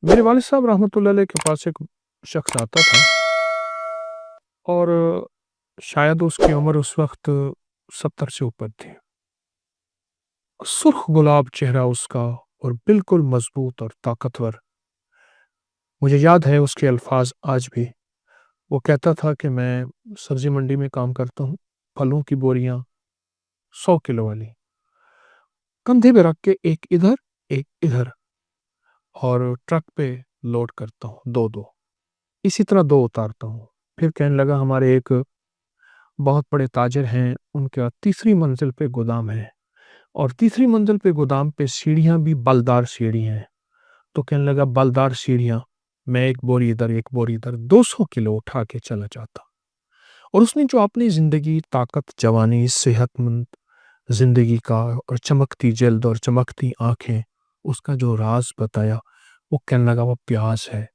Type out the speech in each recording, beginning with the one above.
मेरे वालिद साहब रहमतुल्लाह अलैह के पास एक शख्स आता था और शायद उसकी उम्र उस वक्त 70 से ऊपर थी। सुर्ख गुलाब चेहरा उसका और बिल्कुल मजबूत और ताकतवर। मुझे याद है उसके अल्फाज आज भी। वो कहता था कि मैं सब्जी मंडी में काम करता हूँ, फलों की बोरियां 100 किलो वाली कंधे पे रख के एक इधर एक इधर और ट्रक पे लोड करता हूँ, दो दो इसी तरह दो उतारता हूँ। फिर कहने लगा हमारे एक बहुत बड़े ताजिर हैं, उनका तीसरी मंजिल पे गोदाम है और तीसरी मंजिल पे गोदाम पे सीढ़ियां भी बलदार सीढ़ी हैं। तो कहने लगा बलदार सीढ़ियां, मैं एक बोरी इधर 200 किलो उठा के चला जाता। और उसने जो अपनी जिंदगी, ताकत, जवानी, सेहतमंद जिंदगी का और चमकती जल्द और चमकती आंखें, उसका जो राज बताया, वो कहने लगा वो प्याज है।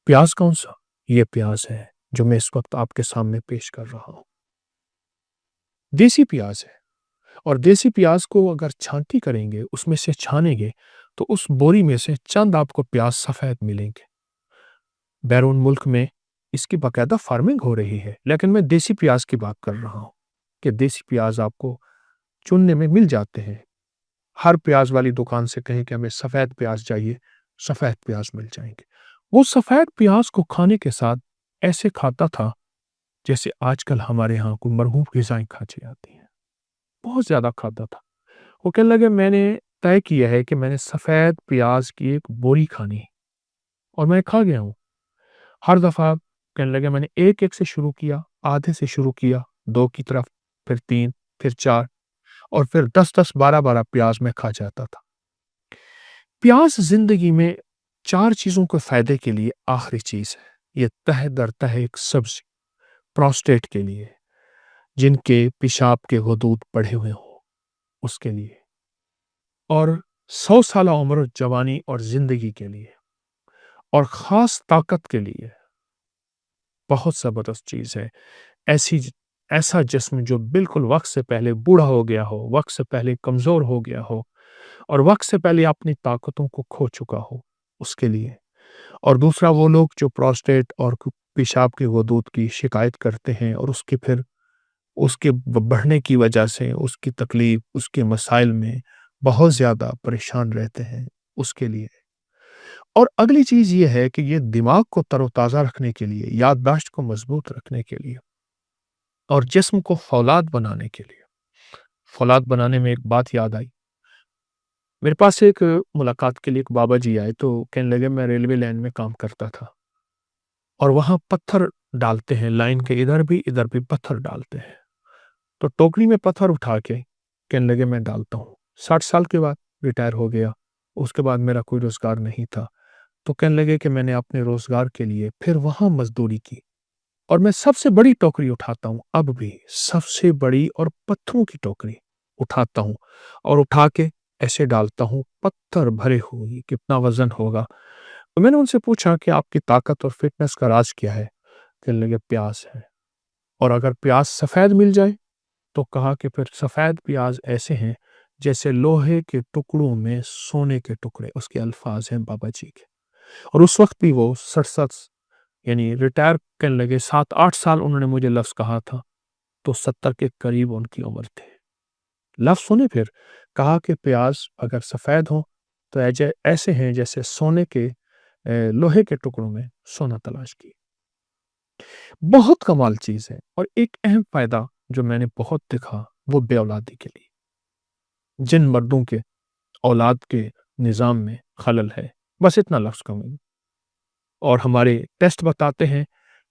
प्याज कौन सा? ये प्याज है जो मैं इस वक्त आपके सामने पेश कर रहा हूँ। देसी प्याज है और देसी प्याज को अगर छांटी करेंगे, उसमें से छानेंगे, तो उस बोरी में से चंद आपको प्याज सफेद मिलेंगे। बैरून मुल्क में इसकी बाकायदा फार्मिंग हो रही है, लेकिन मैं देसी प्याज की बात कर रहा हूँ कि देसी प्याज आपको चुनने में मिल जाते हैं। हर प्याज वाली दुकान से कहें कि हमें सफेद प्याज चाहिए, सफेद प्याज मिल जाएंगे। वो सफेद प्याज को खाने के साथ ऐसे खाता था जैसे आजकल हमारे यहाँ कोई मरहूफ ग़िज़ाएं खाची जाती हैं। बहुत ज्यादा खाता था। वो कहने लगे मैंने तय किया है कि मैंने सफेद प्याज की एक बोरी खानी है और मैं खा गया हूँ। हर दफा कहने लगे मैंने एक एक से शुरू किया, आधे से शुरू किया, दो की तरफ, फिर तीन, फिर चार और फिर 10-10, 12-12 प्याज में खा जाता था। प्याज जिंदगी में चार चीजों के फायदे के लिए आखिरी चीज है। ये तह दर तह एक सब्जी, प्रोस्टेट के लिए, जिनके पेशाब के हदूद बढ़े हुए हों उसके लिए, और 100 साल उम्र, जवानी और जिंदगी के लिए, और खास ताकत के लिए। बहुत जबरदस्त चीज है। ऐसी ऐसा जिस्म जो बिल्कुल वक्त से पहले बूढ़ा हो गया हो, वक्त से पहले कमजोर हो गया हो और वक्त से पहले अपनी ताकतों को खो चुका हो, उसके लिए। और दूसरा वो लोग जो प्रोस्टेट और पेशाब के वदूद की शिकायत करते हैं और उसके फिर उसके बढ़ने की वजह से उसकी तकलीफ, उसके मसाइल में बहुत ज़्यादा परेशान रहते हैं, उसके लिए। और अगली चीज़ ये है कि ये दिमाग को तरोताज़ा रखने के लिए, याददाश्त को मजबूत रखने के लिए और जिस्म को फौलाद बनाने के लिए। फौलाद बनाने में एक बात याद आई। मेरे पास एक मुलाकात के लिए एक बाबा जी आए, तो कहने लगे मैं रेलवे लाइन में काम करता था और वहाँ पत्थर डालते हैं, लाइन के इधर भी पत्थर डालते हैं। तो टोकरी में पत्थर उठा के कहने लगे मैं डालता हूँ। 60 साल के बाद रिटायर हो गया। उसके बाद मेरा कोई रोजगार नहीं था। तो कहने लगे कि मैंने अपने रोजगार के लिए फिर वहां मजदूरी की और मैं सबसे बड़ी टोकरी उठाता हूँ, अब भी सबसे बड़ी और पत्थरों की टोकरी उठाता हूँ और उठा के ऐसे डालता हूँ, पत्थर भरे हुए, कितना वजन होगा। तो मैंने उनसे पूछा कि आपकी ताकत और फिटनेस का राज क्या है? कहने लगे प्याज है, और अगर प्याज सफेद मिल जाए तो कहा कि फिर सफेद प्याज ऐसे हैं जैसे लोहे के टुकड़ों में सोने के टुकड़े। उसके अल्फाज हैं बाबा जी के। और उस वक्त भी वो 67, यानी रिटायर करने लगे, 7-8 साल उन्होंने मुझे लफ्ज कहा था, तो 70 के करीब उनकी उम्र थे। लफ्ज सुने फिर, कहा कि प्याज अगर सफेद हो तो ऐसे हैं जैसे सोने के लोहे के टुकड़ों में सोना तलाश की। बहुत कमाल चीज है। और एक अहम फायदा जो मैंने बहुत देखा, वो बे औलादी के लिए। जिन मर्दों के औलाद के निज़ाम में खलल है, बस इतना लफ्ज़ कहूँगा, और हमारे टेस्ट बताते हैं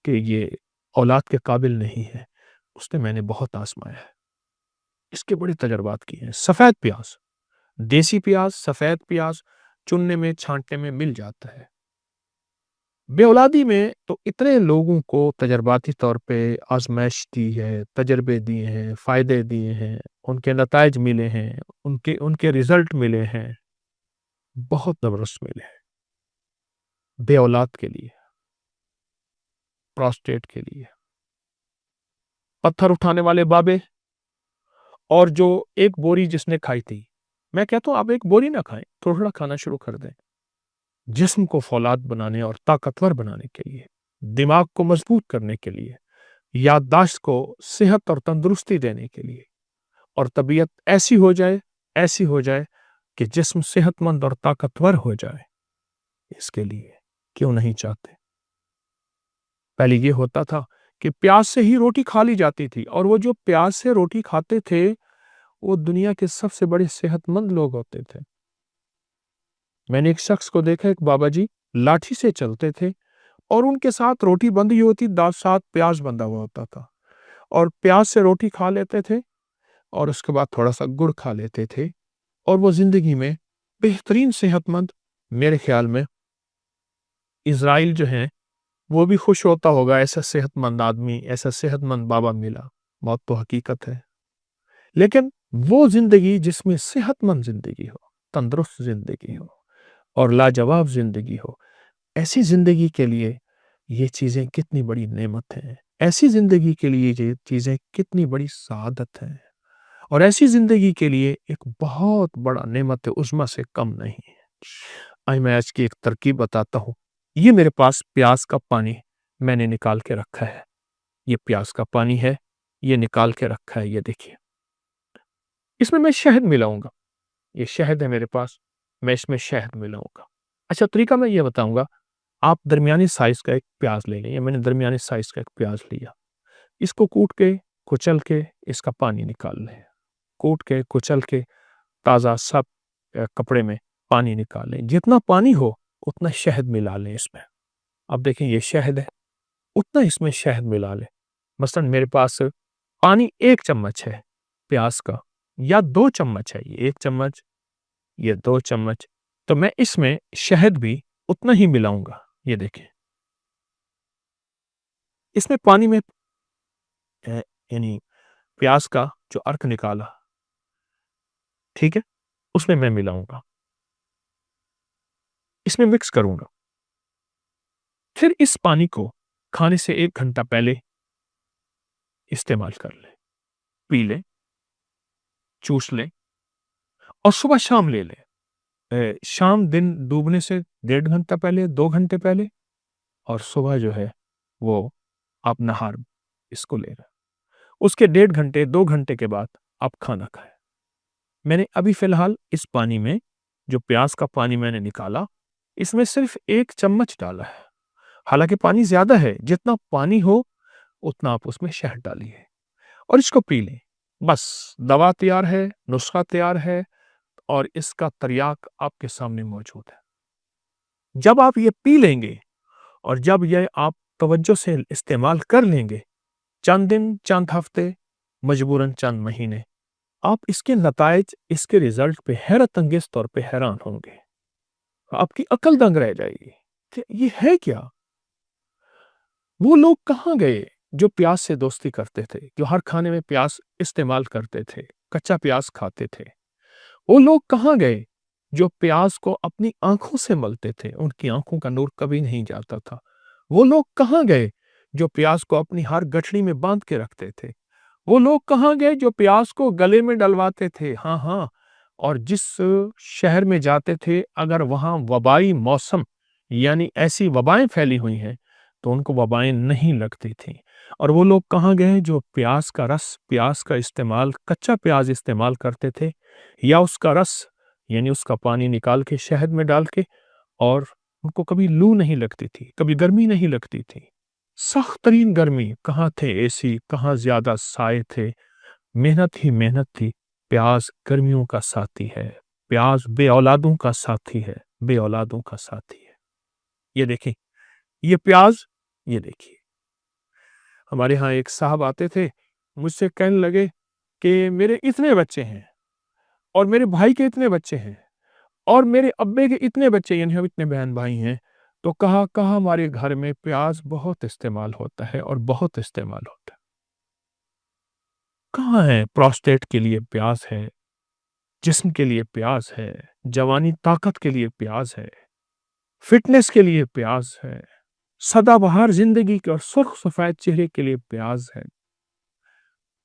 कि ये औलाद के काबिल नहीं है, उसने मैंने बहुत आज़माया है। इसके बड़े तजर्बात किए हैं। सफ़ेद प्याज़, देसी प्याज़, सफ़ेद प्याज़ चुनने में, छाँटने में मिल जाता है। बेऔलादी में तो इतने लोगों को तजर्बाती तौर पे आज़माइश दी है, तजर्बे दिए हैं, फ़ायदे दिए हैं, उनके नताइज मिले हैं, उनके उनके रिज़ल्ट मिले हैं, बहुत ज़बरदस्त मिले हैं। बे औलाद के लिए, प्रोस्टेट के लिए, पत्थर उठाने वाले बाबे, और जो एक बोरी जिसने खाई थी। मैं कहता हूँ आप एक बोरी ना खाएं, थोड़ा थोड़ा खाना शुरू कर दें। جسم کو فولاد بنانے اور طاقتور بنانے کے لیے، دماغ کو مضبوط کرنے کے لیے، یادداشت کو صحت اور تندرستی دینے کے لیے، اور طبیعت ایسی ہو جائے کہ جسم صحت مند اور طاقتور ہو جائے، اس کے لیے کیوں نہیں چاہتے؟ پہلے یہ ہوتا تھا کہ پیاز سے ہی روٹی کھا لی جاتی تھی، اور وہ جو پیاز سے روٹی کھاتے تھے وہ دنیا کے سب سے بڑے صحت مند لوگ ہوتے تھے۔ میں نے ایک شخص کو دیکھا، ایک بابا جی لاٹھی سے چلتے تھے اور ان کے ساتھ روٹی بندھی ہوتی، ساتھ پیاز بندھا ہوا ہوتا تھا، اور پیاز سے روٹی کھا لیتے تھے اور اس کے بعد تھوڑا سا گڑ کھا لیتے تھے، اور وہ زندگی میں بہترین صحت مند۔ میرے خیال میں اسرائیل جو ہیں وہ بھی خوش ہوتا ہوگا، ایسا صحت مند آدمی، ایسا صحت مند بابا ملا۔ موت تو حقیقت ہے، لیکن وہ زندگی جس میں صحت مند زندگی ہو، تندرست زندگی ہو اور لاجواب زندگی ہو، ایسی زندگی کے لیے یہ چیزیں کتنی بڑی نعمت ہیں، ایسی زندگی کے لیے یہ چیزیں کتنی بڑی سعادت ہیں، اور ایسی زندگی کے لیے ایک بہت بڑا نعمت عظمیٰ سے کم نہیں ہے۔ آج میں کی ایک ترکیب بتاتا ہوں۔ یہ میرے پاس پیاز کا پانی میں نے نکال کے رکھا ہے، یہ پیاز کا پانی ہے، یہ نکال کے رکھا ہے، یہ دیکھیے، اس میں شہد ملاؤں گا، یہ شہد ہے میرے پاس، میں اس میں شہد ملاؤں گا۔ اچھا طریقہ میں یہ بتاؤں گا، آپ درمیانی سائز کا ایک پیاز لے لیں، یہ میں نے درمیانی سائز کا ایک پیاز لیا، اس کو کوٹ کے کچل کے اس کا پانی نکال لیں، کوٹ کے کچل کے تازہ سب کپڑے میں پانی نکال لیں، جتنا پانی ہو اتنا شہد ملا لیں اس میں۔ اب دیکھیں یہ شہد ہے، اتنا اس میں شہد ملا لیں۔ مثلا میرے پاس پانی 1 چمچ ہے پیاز کا، یا 2 چمچ ہے، یہ 1 چمچ، یہ 2 چمچ، تو میں اس میں شہد بھی اتنا ہی ملاؤں گا۔ یہ دیکھیں، اس میں پانی میں یعنی پیاز کا جو ارک نکالا، ٹھیک ہے، اس میں ملاؤں گا، اس میں مکس کروں گا۔ پھر اس پانی کو کھانے سے 1 گھنٹہ پہلے استعمال کر لیں، پی لیں، چوس لیں، اور صبح شام لے لیں۔ شام دن ڈوبنے سے 1.5 گھنٹہ پہلے، 2 گھنٹے پہلے، اور صبح جو ہے وہ آپ نہار اس کو لے رہے، اس کے 1.5 گھنٹے 2 گھنٹے کے بعد آپ کھانا کھائیں۔ میں نے ابھی فی الحال اس پانی میں، جو پیاز کا پانی میں نے نکالا، اس میں صرف 1 چمچ ڈالا ہے، حالانکہ پانی زیادہ ہے، جتنا پانی ہو اتنا آپ اس میں شہد ڈالیے اور اس کو پی لیں۔ بس دوا تیار ہے، نسخہ تیار ہے، اور اس کا تریاق آپ کے سامنے موجود ہے۔ جب آپ یہ پی لیں گے اور جب یہ آپ توجہ سے استعمال کر لیں گے، چند دن، چند ہفتے، مجبوراً چند مہینے، آپ اس کے نتائج، اس کے ریزلٹ پہ حیرت انگیز طور پہ حیران ہوں گے۔ آپ کی عقل دنگ رہ جائے گی کہ یہ ہے کیا؟ وہ لوگ کہاں گئے جو پیاز سے دوستی کرتے تھے، جو ہر کھانے میں پیاز استعمال کرتے تھے، کچا پیاز کھاتے تھے؟ وہ لوگ کہاں گئے جو پیاز کو اپنی آنکھوں سے ملتے تھے، ان کی آنکھوں کا نور کبھی نہیں جاتا تھا؟ وہ لوگ کہاں گئے جو پیاز کو اپنی ہر گٹھڑی میں باندھ کے رکھتے تھے؟ وہ لوگ کہاں گئے جو پیاز کو گلے میں ڈلواتے تھے؟ ہاں ہاں، اور جس شہر میں جاتے تھے اگر وہاں وبائی موسم یعنی ایسی وبائیں پھیلی ہوئی ہیں تو ان کو وبائیں نہیں لگتی تھیں۔ اور وہ لوگ کہاں گئے جو پیاز کا رس، پیاز کا استعمال، کچا پیاز استعمال کرتے تھے، یا اس کا رس یعنی اس کا پانی نکال کے شہد میں ڈال کے، اور ان کو کبھی لو نہیں لگتی تھی، کبھی گرمی نہیں لگتی تھی۔ سخت ترین گرمی، کہاں تھے اے سی، کہاں زیادہ سائے تھے، محنت ہی محنت تھی۔ پیاز گرمیوں کا ساتھی ہے، پیاز بے اولادوں کا ساتھی ہے، بے اولادوں کا ساتھی ہے۔ یہ دیکھیں، یہ پیاز، یہ دیکھیے، ہمارے ہاں ایک صاحب آتے تھے، مجھ سے کہنے لگے کہ میرے اتنے بچے ہیں، اور میرے بھائی کے اتنے بچے ہیں، اور میرے ابے کے اتنے بچے، یعنی ہم اتنے بہن بھائی ہیں، تو کہا ہمارے گھر میں پیاز بہت استعمال ہوتا ہے، اور بہت استعمال ہوتا ہے۔ کہاں ہے؟ پروسٹیٹ کے لیے پیاز ہے، جسم کے لیے پیاز ہے، جوانی طاقت کے لیے پیاز ہے، فٹنس کے لیے پیاز ہے، سدا بہار زندگی کے اور سرخ سفید چہرے کے لیے پیاز ہے۔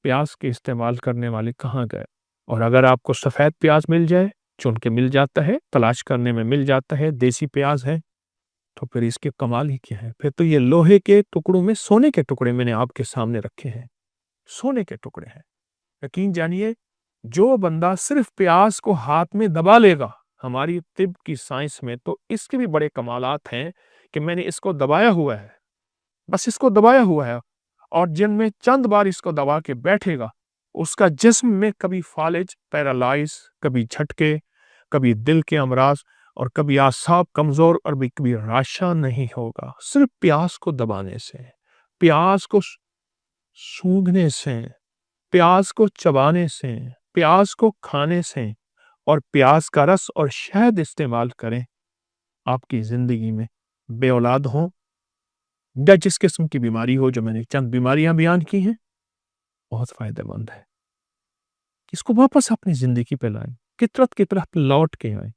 پیاز کے استعمال کرنے والے کہاں گئے؟ اور اگر آپ کو سفید پیاز مل جائے चुन के मिल जाता है, तलाश करने में मिल जाता है, देसी प्याज है, तो फिर इसके कमाल ही क्या है। फिर तो ये लोहे के टुकड़ों में सोने के टुकड़े मैंने आपके सामने रखे हैं, सोने के टुकड़े हैं। यकीन जानिए, जो बंदा सिर्फ प्याज को हाथ में दबा लेगा, हमारी तिब की साइंस में तो इसके भी बड़े कमालात हैं कि मैंने इसको दबाया हुआ है, बस इसको दबाया हुआ है, और जिनमें चंद बार इसको दबा के बैठेगा, उसका जिस्म में कभी फालिज, पैरालाइज, कभी झटके, कभी दिल के अमराज, और कभी आसाब कमजोर, और भी कभी राशा नहीं होगा। सिर्फ प्याज को दबाने से, प्याज को सूंघने से, प्याज को चबाने से, प्याज को खाने से, और प्याज का रस और शहद इस्तेमाल करें, आपकी जिंदगी में बे औलाद हो या जिस किस्म की बीमारी हो, जो मैंने चंद बीमारियां बयान की हैं, बहुत फायदेमंद है। इसको वापस अपनी जिंदगी पे लाएं, फितरत की तरफ लौट के आए।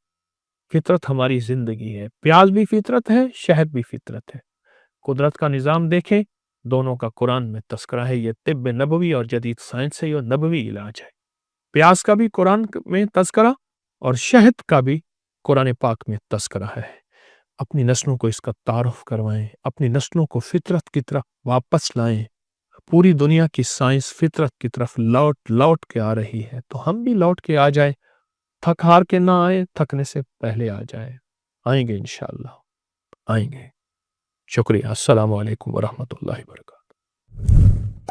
फितरत हमारी जिंदगी है, प्याज भी फितरत है, शहद भी फितरत है। कुदरत का निज़ाम देखें, दोनों का कुरान में तस्करा है। ये तिब्ब नबवी और जदीद साइंस से ये नबवी इलाज है। प्याज का भी कुरान में तस्करा और शहद का भी कुरान पाक में तस्करा है। अपनी नस्लों को इसका तारुफ करवाएं, अपनी नस्लों को फितरत की तरफ वापस लाएं। पूरी दुनिया की साइंस फितरत की तरफ लौट लौट के आ रही है, तो हम भी लौट के आ जाए। थक हार के ना आए, थकने से पहले आ जाए। आएंगे इंशाअल्लाह, आएंगे। शुक्रिया। अस्सलाम वालेकुम व रहमतुल्लाहि व बरकातहू।